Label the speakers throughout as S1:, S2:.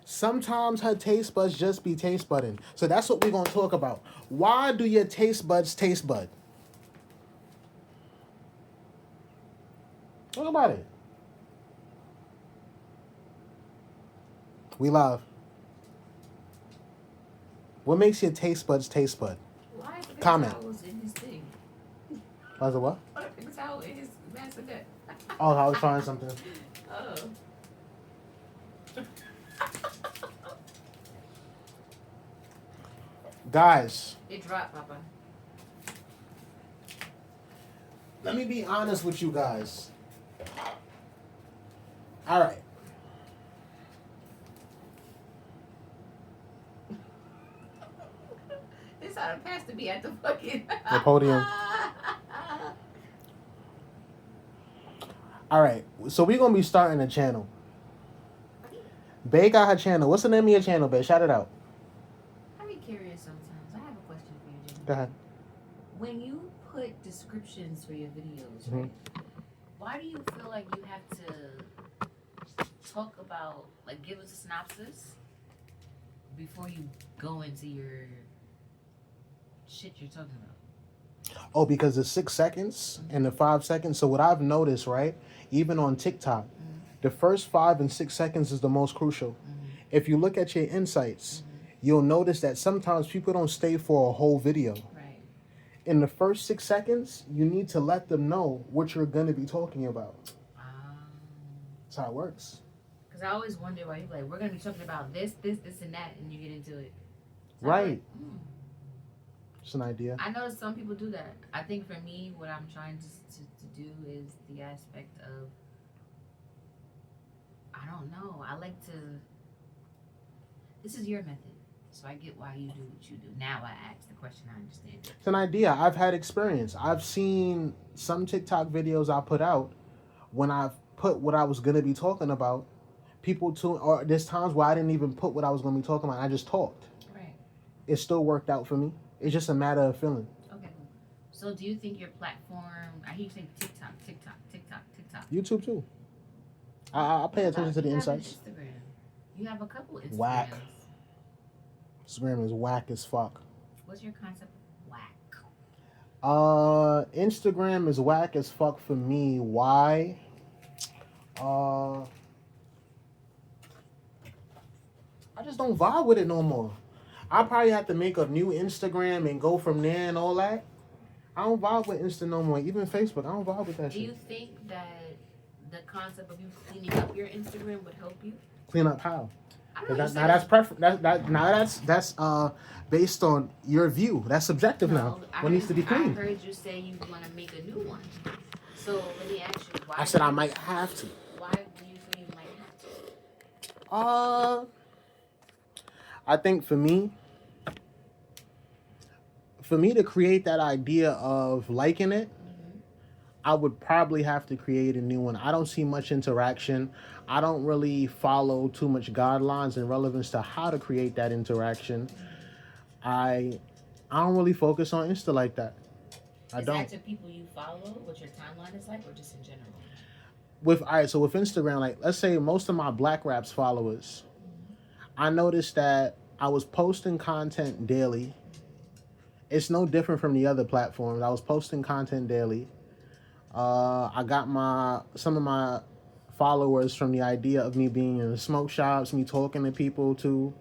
S1: Sometimes her taste buds just be taste budding. So that's what we're gonna talk about. Why do your taste buds taste bud? Talk about it. We love. What makes your taste buds taste bud?
S2: Why is Big
S1: Comment.
S2: Towels in his thing?
S1: How's it what?
S2: What a Big Towel in his bassinet?
S1: Oh, I was trying something.
S2: Oh.
S1: Guys,
S2: It dropped, Papa.
S1: let me be honest with you guys. All right.
S2: This how the pastor be at the fucking
S1: The podium. All right. So we're going to be starting a channel. Bae got her channel. What's the name of your channel, Bae? Shout it out.
S2: I be curious sometimes. I have a question for you, Jimmy.
S1: Go ahead.
S2: When you put descriptions for your videos,
S1: Mhm.
S2: right? Why do you feel like you have to talk about, like, give us a synopsis before you go into your shit you're talking about?
S1: Oh, because it's 6 seconds and the 5 seconds. So what I've noticed, right, even on TikTok, the first 5 and 6 seconds is the most crucial. If you look at your insights, you'll notice that sometimes people don't stay for a whole video.
S2: Right.
S1: In the first 6 seconds, you need to let them know what you're going to be talking about. That's how it works.
S2: Because I always wonder why you're like, we're going to be talking about this, and that, and you get into it. So
S1: Right.
S2: I'm like,
S1: It's an idea.
S2: I know some people do that. I think for me, what I'm trying to do is the aspect of, I don't know. I like to. This is your method, so I get why you do what you do. Now I ask the question, I understand it.
S1: It's an idea. I've had experience. I've seen some TikTok videos I put out when I've put what I was going to be talking about. People tune, or there's times where I didn't even put what I was going to be talking about. I just talked.
S2: Right.
S1: It still worked out for me. It's just a matter of feeling.
S2: Okay. So do you think your platform? I hear you saying TikTok.
S1: YouTube too. I pay attention to the insights.
S2: Instagram. You have a couple Instagrams.
S1: Whack. Instagram is whack as fuck.
S2: What's your concept of whack?
S1: Instagram is whack as fuck for me. Why? I just don't vibe with it no more. I probably have to make a new Instagram and go from there and all that. I don't vibe with Insta no more. Even Facebook, I don't vibe with that
S2: Do
S1: shit.
S2: you think that the concept of you cleaning up your Instagram would help you?
S1: Clean up how?
S2: I don't know.
S1: Now that's that's based on your view. That's subjective now. What needs to be
S2: I
S1: cleaned?
S2: heard you say you want to make a new one. So let me ask you, why?
S1: I said I might have to.
S2: Why do you feel you might have to?
S1: I think for me to create that idea of liking it, I would probably have to create a new one. I don't see much interaction. I don't really follow too much guidelines and relevance to how to create that interaction. I don't really focus on Insta like that. I don't.
S2: Is that to people you follow, what your timeline is like, or just in general?
S1: So with Instagram, like let's say most of my Black Raps followers, I noticed that I was posting content daily. It's no different from the other platforms. I was posting content daily. I got some of my followers from the idea of me being in the smoke shops, me talking to people too.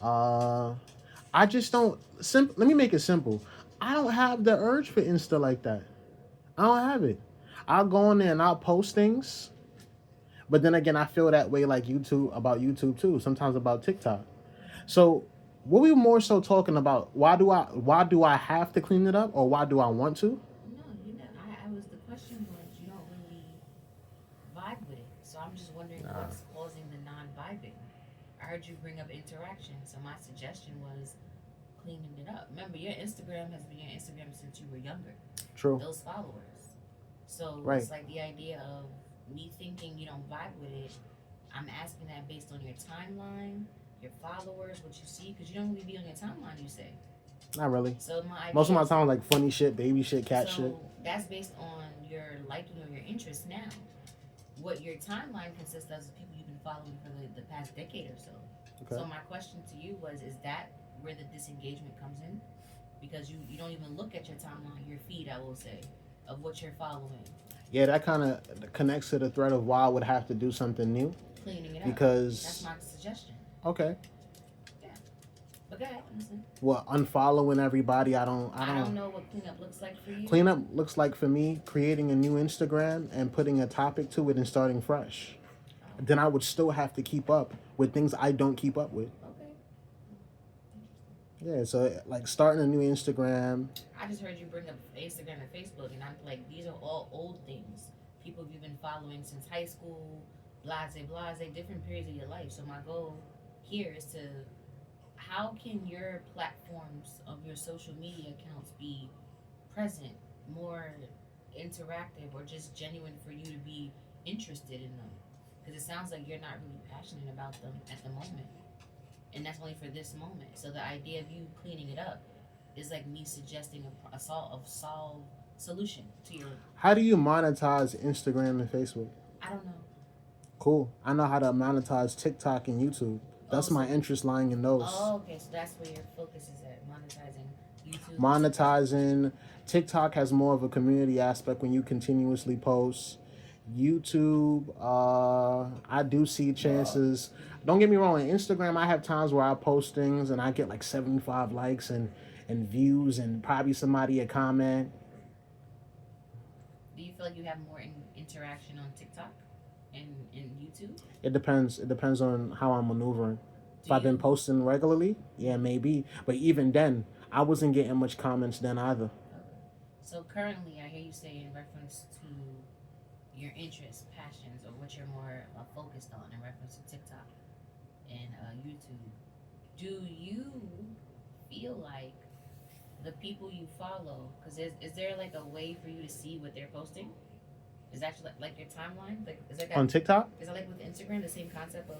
S1: I just don't. Let me make it simple. I don't have the urge for Insta like that. I don't have it. I'll go on there and I'll post things, but then again, I feel that way like about YouTube too. Sometimes about TikTok. So, what we more so talking about? Why do I have to clean it up, or why do I want to?
S2: No, you know, the question was you don't really vibe with it. So I'm just wondering what's causing the non-vibing. I heard you bring up interaction, so my suggestion was cleaning it up. Remember, your Instagram has been your Instagram since you were younger.
S1: True.
S2: Those followers. So
S1: Right.
S2: it's like the idea of me thinking you don't vibe with it. I'm asking that based on your timeline, your followers, what you see, because you don't really be on your timeline, you say.
S1: Not really.
S2: So my idea
S1: Most of my time, like funny shit, baby shit, cat shit.
S2: That's based on your liking or your interest now. What your timeline consists of is people you've been following for the past decade or so.
S1: Okay.
S2: So my question to you was, is that where the disengagement comes in? Because you don't even look at your timeline, your feed, I will say, of what you're following,
S1: Yeah, that kind of connects to the thread of why I would have to do something new
S2: cleaning it up. That's
S1: because
S2: my suggestion.
S1: okay,
S2: Yeah. But go ahead, listen.
S1: well, unfollowing everybody, I
S2: I don't
S1: don't.
S2: know what cleanup looks like for you.
S1: Cleanup looks like for me creating a new Instagram and putting a topic to it and starting fresh.
S2: Oh,
S1: Then I would still have to keep up with things I don't keep up with.
S2: okay.
S1: Yeah, so like starting a new Instagram.
S2: I just heard you bring up Instagram and Facebook, and I'm like, these are all old things. People you've been following since high school, blase, blase, different periods of your life. So my goal here is to, how can your platforms of your social media accounts be present, more interactive, or just genuine for you to be interested in them? Because it sounds like you're not really passionate about them at the moment, and that's only for this moment. So the idea of you cleaning it up is like me suggesting a solve solution to your.
S1: How do you monetize Instagram and Facebook?
S2: I don't know.
S1: Cool. I know how to monetize TikTok and YouTube.
S2: Oh,
S1: That's my
S2: so
S1: interest lying in those.
S2: okay, so that's where your focus is at, monetizing YouTube and TikTok.
S1: Monetizing TikTok has more of a community aspect when you continuously post. YouTube, I do see chances. Don't get me wrong. On Instagram, I have times where I post things and I get like 75 likes and views and probably somebody a comment.
S2: Do you feel like you have more interaction on TikTok and YouTube?
S1: It depends. It depends on how I'm maneuvering. If
S2: Do
S1: I've been
S2: you?
S1: posting regularly, yeah, maybe. But even then, I wasn't getting much comments then either.
S2: Okay. So currently, I hear you say in reference to your interests, passions, or what you're more focused on in reference to TikTok and YouTube. Do you feel like the people you follow, because is there like a way for you to see what they're posting? Is that like your timeline? Like
S1: On TikTok,
S2: is it like with Instagram the same concept of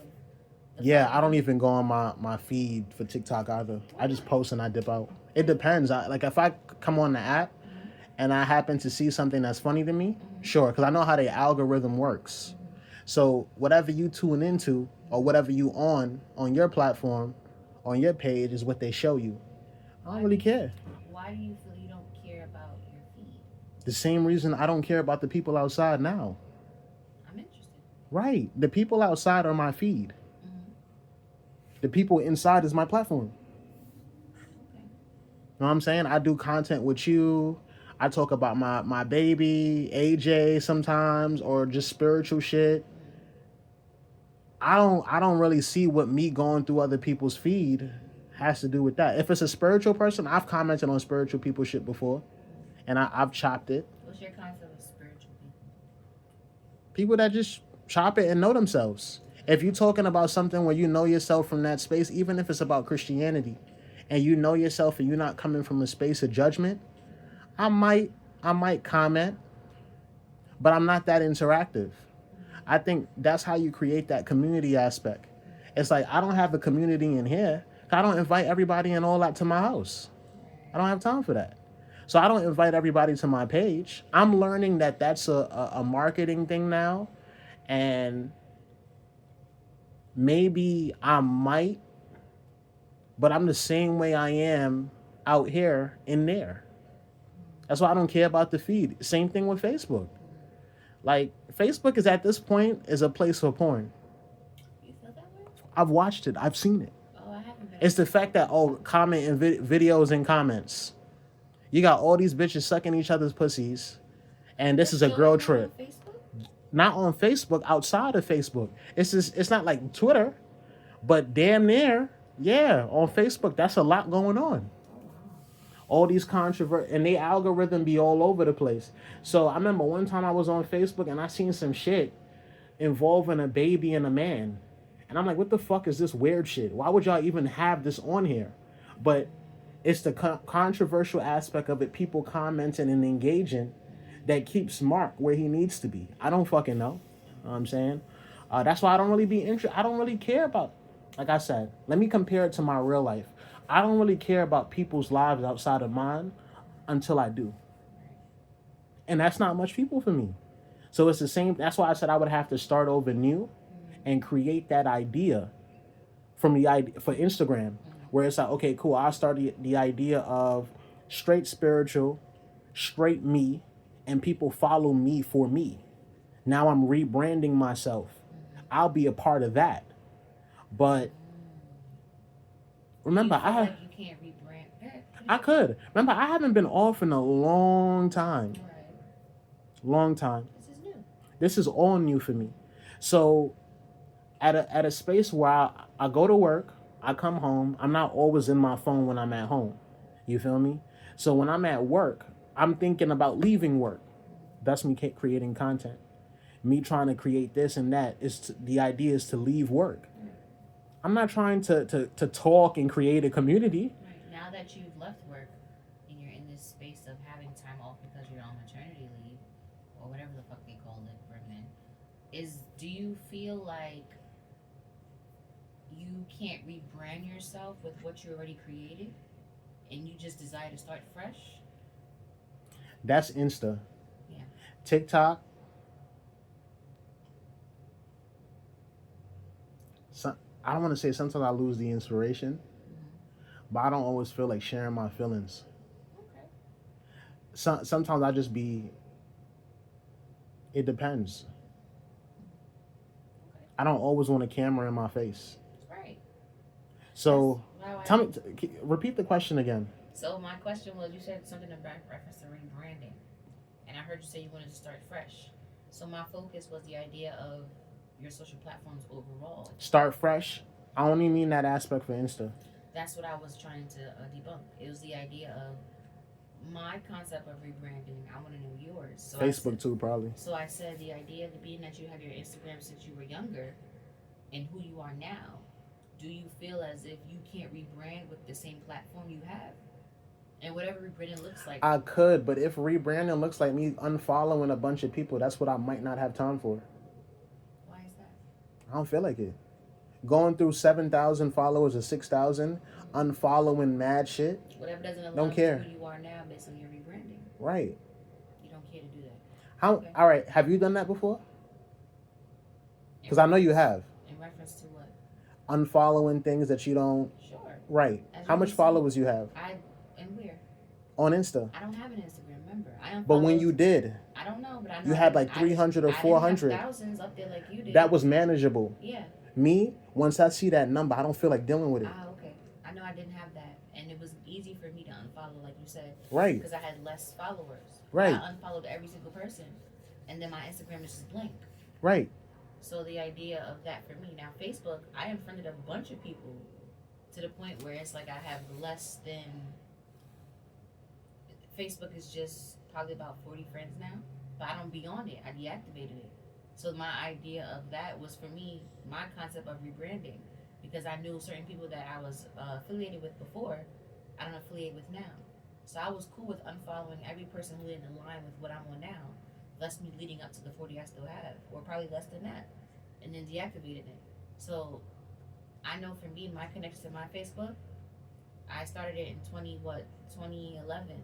S2: the
S1: yeah, I don't
S2: following?
S1: even go on my feed for TikTok either.
S2: Why
S1: I just
S2: not?
S1: post and I dip out. It depends. Like if I come on the app
S2: Mm-hmm.
S1: and I happen to see something that's funny to me,
S2: Mm-hmm.
S1: sure, because I know how the algorithm works.
S2: Mm-hmm.
S1: So whatever you tune into or whatever you on your platform, on your page is what they show you. I don't
S2: Why do
S1: really
S2: you
S1: care.
S2: why do you feel you don't care about your feed?
S1: The same reason I don't care about the people outside now.
S2: I'm interested.
S1: Right. The people outside are my feed.
S2: Mm-hmm.
S1: The people inside is my platform.
S2: Okay.
S1: You know what I'm saying? I do content with you. I talk about my baby, AJ sometimes, or just spiritual shit. I don't really see what me going through other people's feed has to do with that. If it's a spiritual person, I've commented on spiritual people shit before and I've chopped it.
S2: What's your concept of spiritual people?
S1: People that just chop it and know themselves. If you're talking about something where you know yourself from that space, even if it's about Christianity, and you know yourself and you're not coming from a space of judgment, I might I might comment, but I'm not that interactive. I think that's how you create that community aspect. It's like I don't have a community in here. I don't invite everybody and all that to my house. I don't have time for that. So I don't invite everybody to my page. I'm learning that that's a marketing thing now, and maybe I might, but I'm the same way I am out here in there. That's why I don't care about the feed. Same thing with Facebook. Like Facebook is at this point is a place for porn.
S2: You feel that way?
S1: I've watched it. I've seen it.
S2: Oh, I haven't been on
S1: It's the fact that comment and videos and comments. You got all these bitches sucking each other's pussies, and this
S2: You're
S1: is a girl
S2: showing that on
S1: trip.
S2: Facebook?
S1: Not on Facebook, outside of Facebook. It's not like Twitter, but damn near, yeah, on Facebook. That's a lot going on.
S2: Oh wow.
S1: All these controversy and the algorithm be all over the place. So I remember one time I was on Facebook and I seen some shit involving a baby and a man. And I'm like, what the fuck is this weird shit? Why would y'all even have this on here? But it's the controversial aspect of it, people commenting and engaging, that keeps Mark where he needs to be. I don't fucking know. You know what I'm saying? That's why I don't really be interested. I don't really care about, like I said, let me compare it to my real life. I don't really care about people's lives outside of mine until I do. And that's not much people for me. So it's the same. That's why I said I would have to start over new and create that idea from the idea for Instagram, where it's like, okay, cool. I started the idea of straight spiritual, straight me, and people follow me for me. Now I'm rebranding myself. I'll be a part of that. But
S2: Do you
S1: remember,
S2: feel like you can't rebrand?
S1: I could. Remember, I haven't been off in a long time.
S2: Right.
S1: Long time.
S2: This is new.
S1: This is all new for me. So at a space where I go to work, I come home, I'm not always in my phone when I'm at home. You feel me? So when I'm at work, I'm thinking about leaving work. That's me creating content. Me trying to create this and that the idea is to leave work. I'm not trying to talk and create a community.
S2: Right. Now that you've left work and you're in this space of having time off because you're on maternity leave or whatever the fuck they call it for men, do you feel like you can't rebrand yourself with what you already created and you just desire to start fresh?
S1: That's Insta.
S2: Yeah.
S1: TikTok. I don't want to say sometimes I lose the inspiration, but I don't always feel like sharing my feelings.
S2: Okay.
S1: Sometimes I just be. It depends.
S2: Okay.
S1: I don't always want a camera in my face.
S2: Right.
S1: So
S2: Wow,
S1: tell me, repeat the question again.
S2: So my question was, you said something about reference to rebranding, and I heard you say you wanted to start fresh. So my focus was the idea of your social platforms overall.
S1: Start fresh. I only mean that aspect for Insta.
S2: That's what I was trying to debunk. It was the idea of my concept of rebranding. I want to know yours. So
S1: Facebook too, probably.
S2: So I said the idea of being that you have your Instagram since you were younger, and who you are now. Do you feel as if you can't rebrand with the same platform you have? And whatever rebranding looks like.
S1: I could, but if rebranding looks like me unfollowing a bunch of people, that's what I might not have time for.
S2: Why is that?
S1: I don't feel like it. Going through 7,000 followers or 6,000, unfollowing mad shit.
S2: Whatever doesn't align
S1: Don't care.
S2: with who you are now based on your rebranding.
S1: Right.
S2: You don't care to do that.
S1: How?
S2: Okay.
S1: All right. Have you done that before? Because I know you have.
S2: In reference to what?
S1: Unfollowing things that you don't.
S2: Sure.
S1: Right.
S2: As
S1: How
S2: you
S1: much
S2: can see,
S1: followers you have
S2: and where?
S1: on Insta?
S2: I don't have an Instagram, remember.
S1: But when you did,
S2: I don't know, but I know
S1: you had like 300 or 400.
S2: I didn't have thousands up there like you did.
S1: That was manageable.
S2: Yeah.
S1: Me, once I see that number, I don't feel like dealing with it.
S2: Ah, okay. I know I didn't have that, and it was easy for me to unfollow, like you said.
S1: Right.
S2: Because I had less followers.
S1: Right.
S2: I unfollowed every single person, and then my Instagram is just blank.
S1: Right.
S2: So the idea of that for me now, Facebook, I unfriended a bunch of people to the point where it's like I have less than. Facebook is just probably about 40 friends now, but I don't be on it. I deactivated it. So my idea of that was for me, my concept of rebranding, because I knew certain people that I was affiliated with before, I don't affiliate with now. So I was cool with unfollowing every person who didn't align with what I'm on now, less me leading up to the 40 I still have, or probably less than that, and then deactivated it. So I know for me, my connection to my Facebook, I started it in 2011.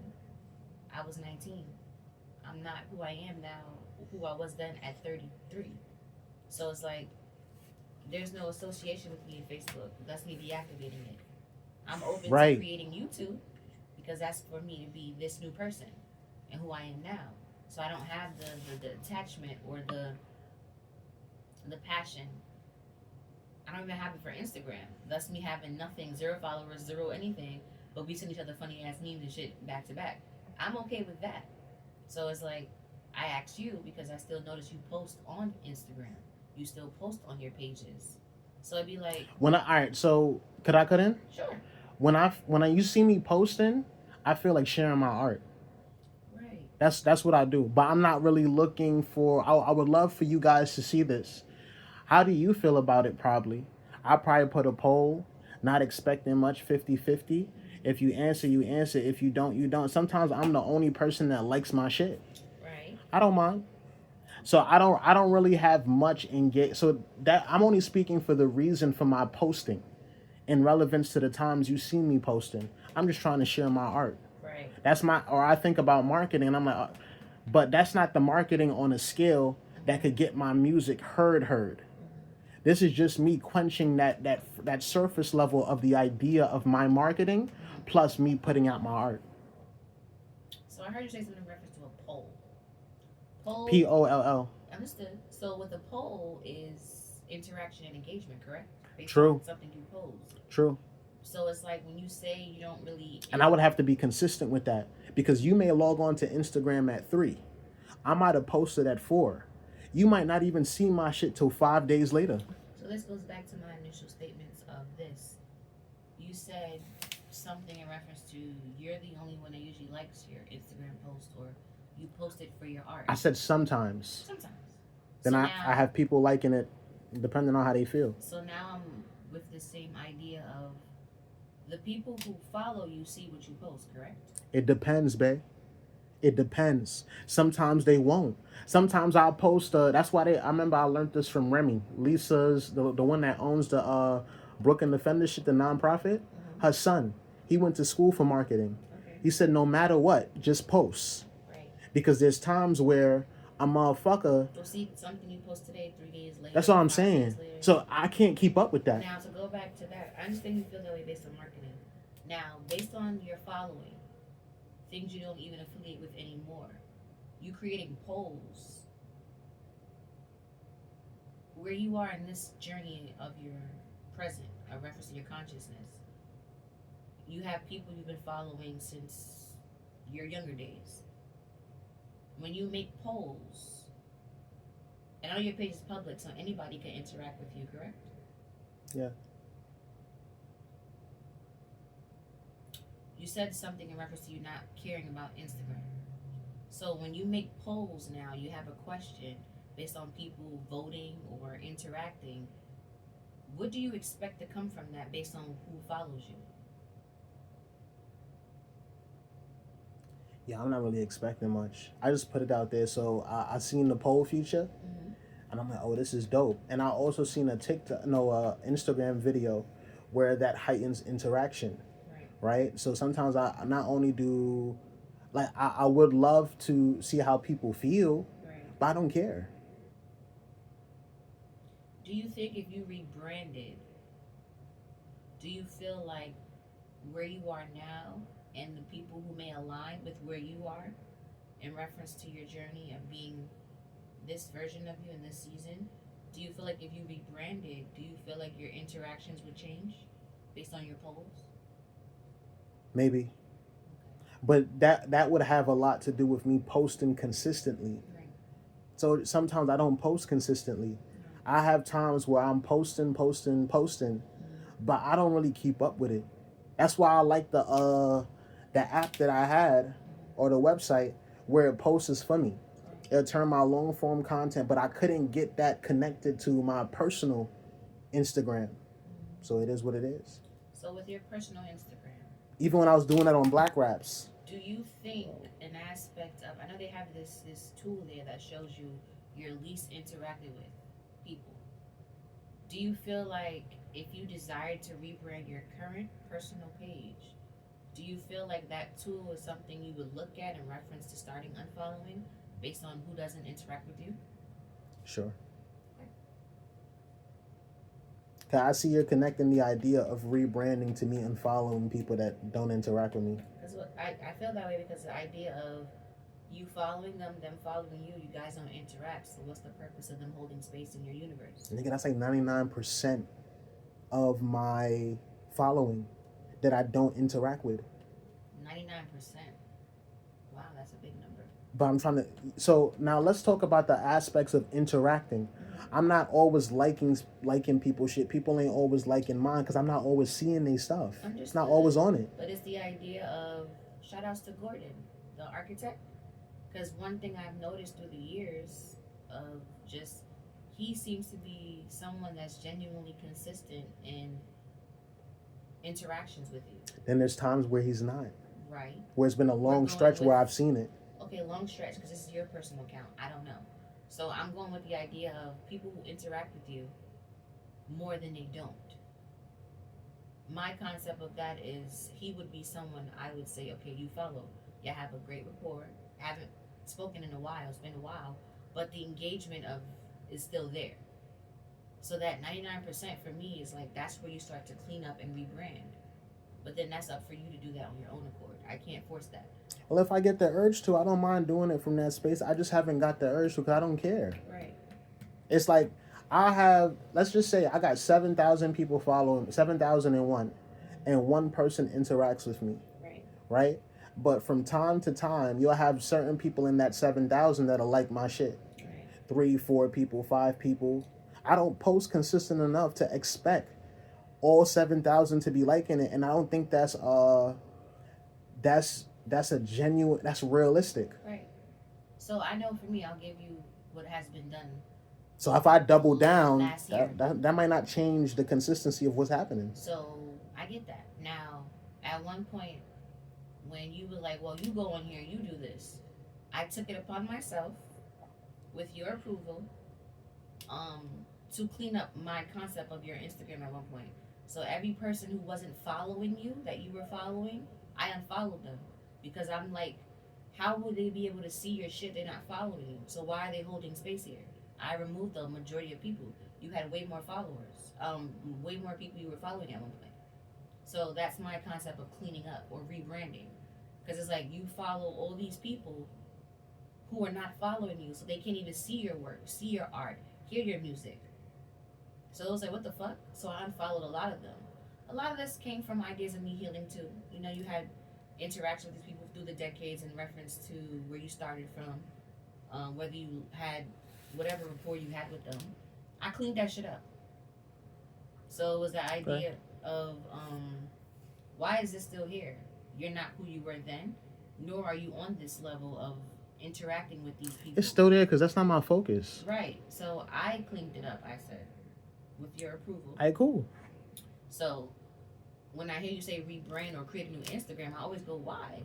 S2: I was 19. I'm not who I am now, who I was then at 33. So it's like, there's no association with me in Facebook. That's me deactivating it. I'm open
S1: Right.
S2: to creating YouTube because that's for me to be this new person and who I am now. So I don't have the attachment or the passion. I don't even have it for Instagram. That's me having nothing, 0 followers, 0 anything, but we send each other funny ass memes and shit back to back. I'm okay with that. So it's like, I asked you because I still notice you post on Instagram. You still post on your pages. So it'd be like,
S1: All right. So could I cut in?
S2: sure.
S1: When you see me posting, I feel like sharing my art.
S2: Right.
S1: That's what I do. But I'm not really looking for. I would love for you guys to see this. How do you feel about it? Probably. I'll probably put a poll, not expecting much, 50-50. If you answer, you answer. If you don't, you don't. Sometimes I'm the only person that likes my shit.
S2: Right.
S1: I don't mind. So I don't really have much engage. So that I'm only speaking for the reason for my posting, in relevance to the times you see me posting. I'm just trying to share my art.
S2: Right.
S1: Or I think about marketing and I'm like, but that's not the marketing on a scale that could get my music heard. This is just me quenching that surface level of the idea of my marketing, plus me putting out my art.
S2: So I heard you say something in reference to a poll. Poll,
S1: POLL.
S2: understood. So with a poll is interaction and engagement, correct? Based on
S1: True.
S2: something you post.
S1: True.
S2: So it's like when you say you don't really.
S1: And I would have to be consistent with that because you may log on to Instagram at 3. I might have posted at 4. You might not even see my shit till 5 days later.
S2: So this goes back to my initial statements of this. You said something in reference to you're the only one that usually likes your Instagram post or you post it for your art.
S1: I said sometimes.
S2: Sometimes.
S1: Then
S2: So
S1: I
S2: now,
S1: have people liking it depending on how they feel.
S2: So now I'm with the same idea of the people who follow you see what you post, correct?
S1: It depends, babe. It depends. Sometimes they won't. Sometimes I'll post. That's why I remember I learned this from Remy. Lisa's the one that owns the Brooklyn Defender shit, the nonprofit. Her son. He went to school for marketing.
S2: Okay.
S1: He said no matter what, just post.
S2: Right.
S1: Because there's times where a motherfucker.
S2: You'll see something you post today, 3 days later.
S1: That's all I'm
S2: 5 days
S1: saying.
S2: later.
S1: So I can't keep up with that.
S2: Now to go back to that, I understand you feel that way based on marketing. Now, based on your following, things you don't even affiliate with anymore, you creating polls. Where you are in this journey of your present, a reference to your consciousness, you have people you've been following since your younger days. When you make polls, and I know your page is public, so anybody can interact with you, correct?
S1: Yeah.
S2: You said something in reference to you not caring about Instagram. So when you make polls now, you have a question based on people voting or interacting. What do you expect to come from that based on who follows you?
S1: Yeah, I'm not really expecting much. I just put it out there. So I seen the poll feature, and I'm like, oh, this is dope. And I also seen a Instagram video where that heightens interaction, right? So sometimes I not only do, like, I would love to see how people feel, but I don't care.
S2: Do you think if you rebranded, do you feel like where you are now and the people who may align with where you are in reference to your journey of being this version of you in this season, do you feel like if you rebranded, do you feel like your interactions would change based on your polls?
S1: Maybe. But that would have a lot to do with me posting consistently.
S2: Right.
S1: So sometimes I don't post consistently. I have times where I'm posting, but I don't really keep up with it. That's why I like the app that I had or the website where it posts for me. It'll turn my long form content, but I couldn't get that connected to my personal Instagram. So it is what it is.
S2: So with your personal Instagram,
S1: Even when I was doing that on Black Raps.
S2: do you think an aspect of, I know they have this tool there that shows you your least interacted with people. Do you feel like if you desired to rebrand your current personal page, do you feel like that tool is something you would look at in reference to starting unfollowing based on who doesn't interact with you?
S1: Sure. Cause I see you're connecting the idea of rebranding to me unfollowing people that don't interact with me.
S2: Because I feel that way because the idea of you following them following you, you guys don't interact. So what's the purpose of them holding space in your universe?
S1: Nigga, that's like 99% of my following that I don't interact with.
S2: 99%. Wow, that's a big number.
S1: But I'm trying to. So now let's talk about the aspects of interacting. I'm not always liking people's shit. People ain't always liking mine because I'm not always seeing their stuff. It's not always on it.
S2: But it's the idea of shout outs to Gordon, the architect. Because one thing I've noticed through the years of just he seems to be someone that's genuinely consistent in interactions with you.
S1: Then there's times where he's not.
S2: Right.
S1: Where it's been a long stretch where I've seen it.
S2: Okay, long stretch because this is your personal account. I don't know. So I'm going with the idea of people who interact with you more than they don't. My concept of that is he would be someone I would say, okay, you follow. You have a great rapport. Haven't spoken in a while. It's been a while. But the engagement of is still there. So that 99% for me is like that's where you start to clean up and rebrand. But then that's up for you to do that on your own accord. I can't force that.
S1: Well, if I get the urge to, I don't mind doing it from that space. I just haven't got the urge to because I don't care.
S2: Right.
S1: It's like I have, let's just say I got 7,000 people following, 7,001, and one person interacts with me,
S2: Right.
S1: right? But from time to time, you'll have certain people in that 7,000 that'll like my shit.
S2: Right.
S1: 3, 4 people, 5 people. I don't post consistent enough to expect all 7,000 to be liking it, and I don't think that's a genuine, that's realistic.
S2: Right. So I know for me, I'll give you what has been done.
S1: So if I double down,
S2: Last year.
S1: that might not change the consistency of what's happening.
S2: So I get that. Now, at one point, when you were like, well, you go in here, you do this, I took it upon myself, with your approval, to clean up my concept of your Instagram at one point. So every person who wasn't following you, that you were following, I unfollowed them. Because I'm like, how would they be able to see your shit? They're not following you. So why are they holding space here? I removed the majority of people. You had way more followers. Way more people you were following at one point. So that's my concept of cleaning up or rebranding. Because it's like you follow all these people who are not following you, so they can't even see your work, see your art, hear your music. So it was like, what the fuck? So I unfollowed a lot of them. A lot of this came from ideas of me healing too. You know, you had interaction with these people through the decades in reference to where you started from, whether you had whatever rapport you had with them. I cleaned that shit up. So it was the idea of why is this still here? You're not who you were then, nor are you on this level of interacting with these people.
S1: It's still there because that's not my focus.
S2: Right. So I cleaned it up, I said, with your approval.
S1: All right, cool.
S2: So when I hear you say rebrand or create a new Instagram, I always go, why?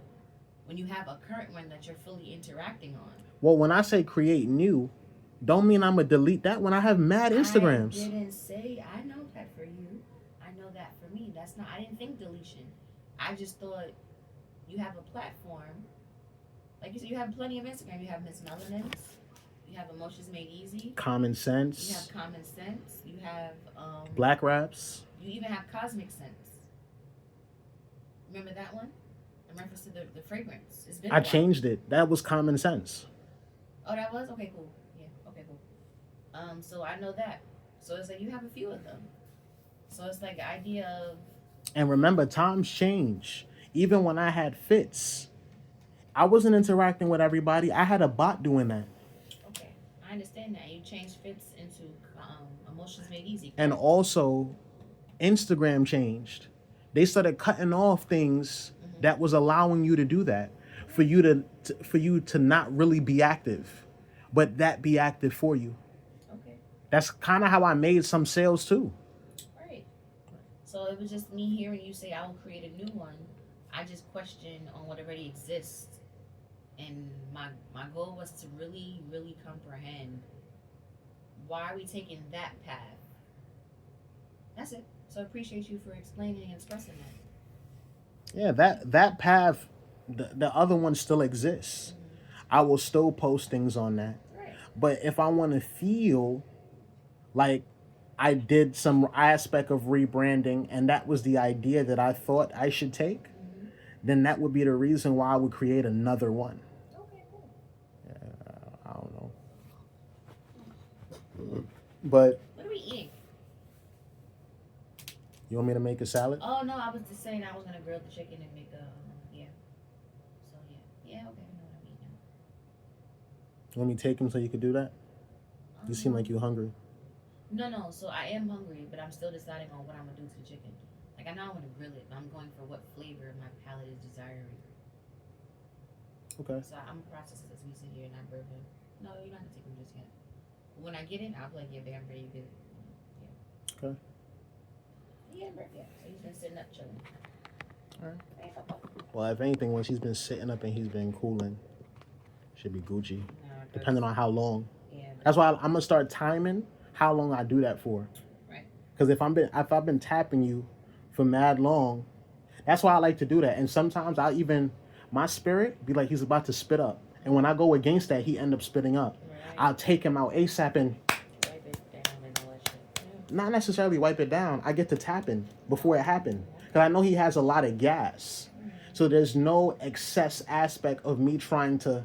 S2: When you have a current one that you're fully interacting on.
S1: Well, when I say create new, don't mean I'm going to delete that one. I have mad Instagrams.
S2: I didn't say, I know that for you. I know that for me. That's not, I didn't think deletion. I just thought you have a platform. Like you said, you have plenty of Instagram. You have Miss Melanin's. You have Emotions Made Easy.
S1: Common
S2: You
S1: Sense.
S2: have Common Sense. You have
S1: Black Raps.
S2: You even have Cosmic Sense. Remember that one? In reference to the fragrance. It's been a
S1: I
S2: while.
S1: changed it. That was Common Sense.
S2: Oh, that was? Okay, cool. Yeah, okay, cool. So I know that. So it's like you have a few of them. So it's like the idea of
S1: And remember, times change. Even when I had fits, I wasn't interacting with everybody. I had a bot doing that.
S2: okay, I understand that. You changed fits into Emotions Made Easy.
S1: And also, Instagram changed. They started cutting off things that was allowing you to do that, for you to not really be active, but that be active for you.
S2: Okay.
S1: That's kind of how I made some sales too.
S2: Right. So it was just me hearing you say I will create a new one. I just questioned on what already exists. And my goal was to really, really comprehend why are we taking that path. That's it. So I appreciate you for explaining and expressing that.
S1: Yeah, that path, the other one still exists. I will still post things on that.
S2: Right.
S1: But if I want to feel like I did some aspect of rebranding and that was the idea that I thought I should take, then that would be the reason why I would create another one.
S2: Okay, cool.
S1: I don't know. But
S2: What are we eating?
S1: you want me to make a salad?
S2: Oh no, I was just saying I was gonna grill the chicken and make a yeah. So yeah, okay, I know what I'm eating now.
S1: You want me to take him so you could do that? You seem like you're hungry.
S2: No. So I am hungry, but I'm still deciding on what I'm gonna do to the chicken. Like I know I want to grill it, but I'm going for what flavor my palate is desiring.
S1: Okay.
S2: So I'm processing as we sit here and I bourbon. No, you're not gonna take them just yet. When I get in, I'll be like, yeah, babe, I'm ready to get it. Yeah.
S1: Okay.
S2: Yeah, yeah. So he's been sitting up chilling.
S1: Alright.
S2: Hey, Papa.
S1: Well, if anything, when she's been sitting up and he's been cooling, should be Gucci.
S2: No,
S1: Depending on how long.
S2: yeah.
S1: That's why I'm gonna start timing how long I do that for.
S2: Right.
S1: Because if I've been tapping you for mad long, that's why I like to do that. And sometimes my spirit be like he's about to spit up, and when I go against that, he end up spitting up.
S2: Right.
S1: I'll take him out ASAP and
S2: Wipe it down and all that shit.
S1: not necessarily wipe it down. I get to tapping before it happened because I know he has a lot of gas, so there's no excess aspect of me trying to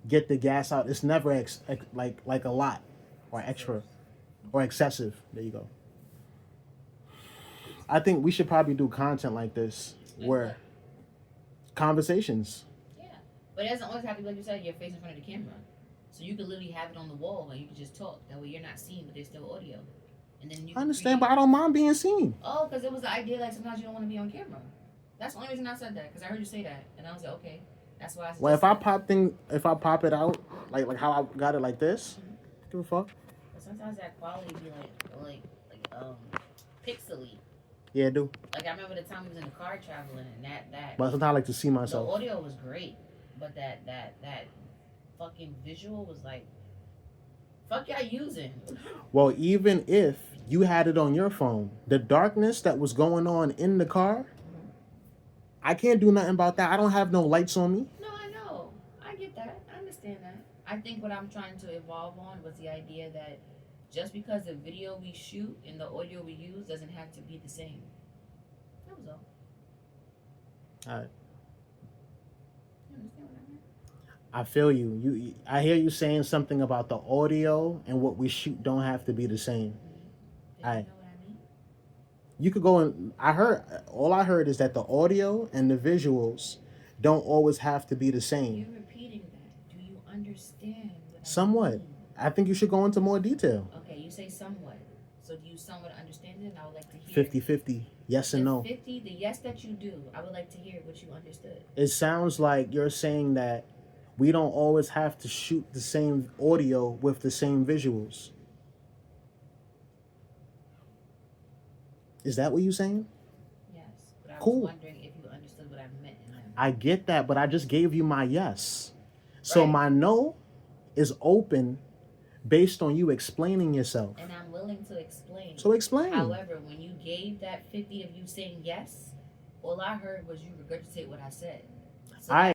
S1: get the gas out. It's never like a lot or extra or excessive. There you go. I think we should probably do content like this where conversations.
S2: Yeah, but it doesn't always have to be like you said. Your face in front of the camera, so you could literally have it on the wall and you can just talk. That way you're not seen, but there's still audio. And then you
S1: I
S2: can
S1: understand,
S2: create-
S1: but I don't mind being seen.
S2: Oh, because it was the idea like sometimes you don't want to be on camera. That's the only reason I said that, because I heard you say that, and I was like, okay, that's why I.
S1: Well, if I pop it out like how I got it like this, give a fuck.
S2: But sometimes that quality be like pixely.
S1: Yeah, I do.
S2: Like I remember the time we was in the car traveling, and that.
S1: But sometimes I like to see
S2: The
S1: myself.
S2: audio was great, but that fucking visual was like, fuck y'all using.
S1: Well, even if you had it on your phone, the darkness that was going on in the car, I can't do nothing about that. I don't have no lights on me.
S2: No, I know. I get that. I understand that. I think what I'm trying to evolve on was the idea that just because the video we shoot and the audio we use doesn't have to be the same. That was all.
S1: Alright.
S2: You understand what I mean?
S1: I feel you. I hear you saying something about the audio and what we shoot don't have to be the same.
S2: Did
S1: Aye.
S2: you know what I mean?
S1: You could go and all I heard is that the audio and the visuals don't always have to be the same.
S2: You're repeating that. Do you understand what
S1: Somewhat.
S2: I mean?
S1: I think you should go into more detail.
S2: Okay, you say somewhat. So do you somewhat understand it? And I would like to hear
S1: 50-50, yes and no.
S2: 50, the yes that you do, I would like to hear what you understood.
S1: It sounds like you're saying that we don't always have to shoot the same audio with the same visuals. Is that what you're saying?
S2: Yes. But I
S1: Cool.
S2: was wondering if you understood what I meant in that.
S1: I get that, but I just gave you my yes. So
S2: Right.
S1: my no is open based on you explaining yourself.
S2: And I'm willing to explain.
S1: So explain.
S2: However, when you gave that 50 of you saying yes, all I heard was you regurgitate what I said. So
S1: I